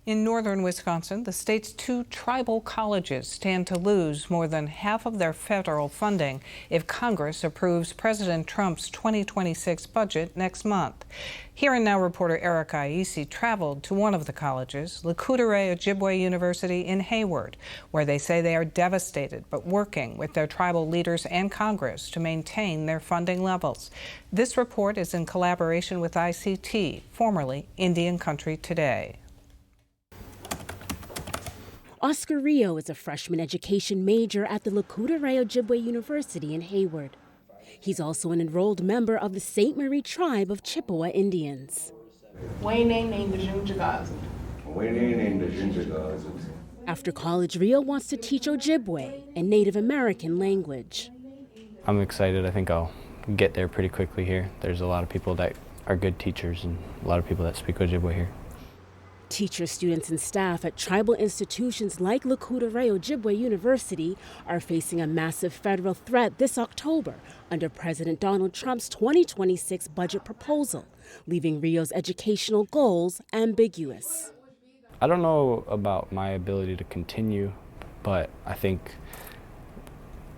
In northern Wisconsin, the state's two tribal colleges stand to lose more than half of their federal funding if Congress approves President Trump's 2026 budget next month. Here and Now reporter Erica Aisi traveled to one of the colleges, Lekudere Ojibwe University in Hayward, where they say they are devastated but working with their tribal leaders and Congress to maintain their funding levels. This report is in collaboration with ICT, formerly Indian Country Today. Oscar Rio is a freshman education major at the Lekudere Ojibwe University in Hayward. He's also an enrolled member of the St. Marie tribe of Chippewa Indians. After college, Rio wants to teach Ojibwe, a Native American language. I'm excited. I think I'll get there pretty quickly here. There's a lot of people that are good teachers and a lot of people that speak Ojibwe here. Teachers, students, and staff at tribal institutions like Lekudere Ojibwe University are facing a massive federal threat this October under President Donald Trump's 2026 budget proposal, leaving Rio's educational goals ambiguous. I don't know about my ability to continue, but I think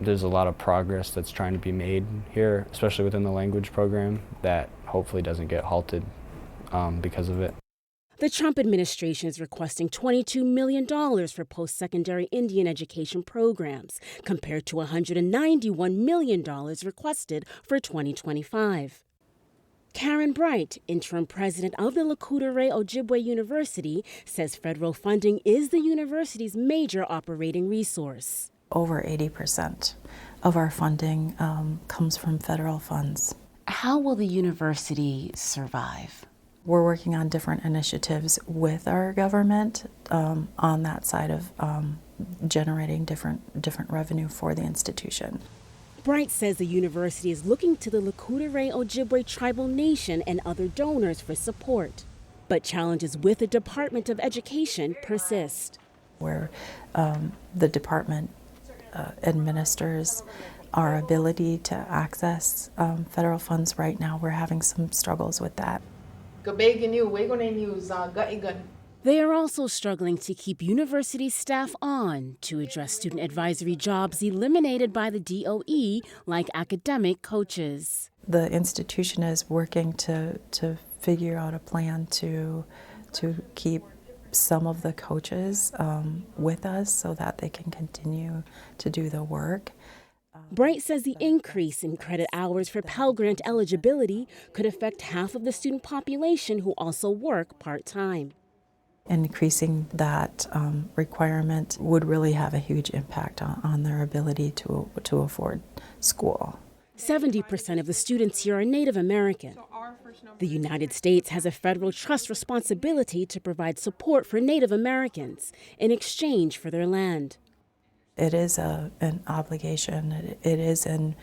there's a lot of progress that's trying to be made here, especially within the language program, that hopefully doesn't get halted because of it. The Trump administration is requesting $22 million for post-secondary Indian education programs, compared to $191 million requested for 2025. Karen Bright, interim president of the Lekudere Ojibwe University, says federal funding is the university's major operating resource. Over 80% of our funding comes from federal funds. How will the university survive? We're working on different initiatives with our government on that side of generating different revenue for the institution. Bright says the university is looking to the Lekudere Ojibwe Tribal Nation and other donors for support. But challenges with the Department of Education persist. Where the department administers our ability to access federal funds right now, we're having some struggles with that. They are also struggling to keep university staff on to address student advisory jobs eliminated by the DOE, like academic coaches. The institution is working to figure out a plan to keep some of the coaches with us so that they can continue to do the work. Bright says the increase in credit hours for Pell Grant eligibility could affect half of the student population who also work part-time. Increasing that requirement would really have a huge impact on their ability to afford school. 70% of the students here are Native American. The United States has a federal trust responsibility to provide support for Native Americans in exchange for their land. It is an obligation. It is in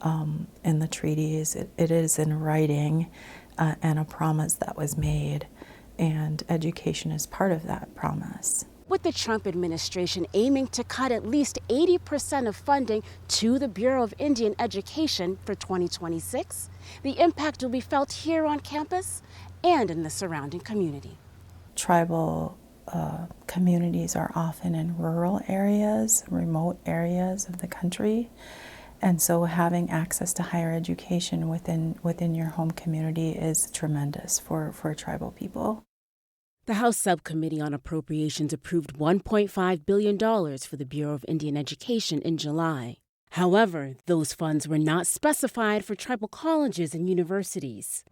the treaties. It is in writing, and a promise that was made. And education is part of that promise. With the Trump administration aiming to cut at least 80% of funding to the Bureau of Indian Education for 2026, the impact will be felt here on campus and in the surrounding community. Tribal communities are often in rural areas, remote areas of the country, and so having access to higher education within your home community is tremendous for tribal people. The House Subcommittee on Appropriations approved $1.5 billion for the Bureau of Indian Education in July. However, those funds were not specified for tribal colleges and universities.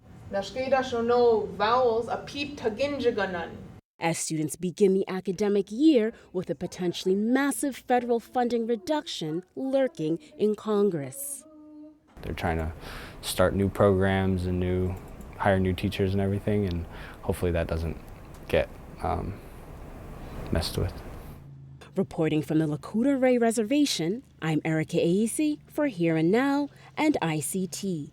As students begin the academic year with a potentially massive federal funding reduction lurking in Congress. They're trying to start new programs and hire new teachers and everything, and hopefully that doesn't get messed with. Reporting from the Lekudere Reservation, I'm Erica Aisi for Here and Now and ICT.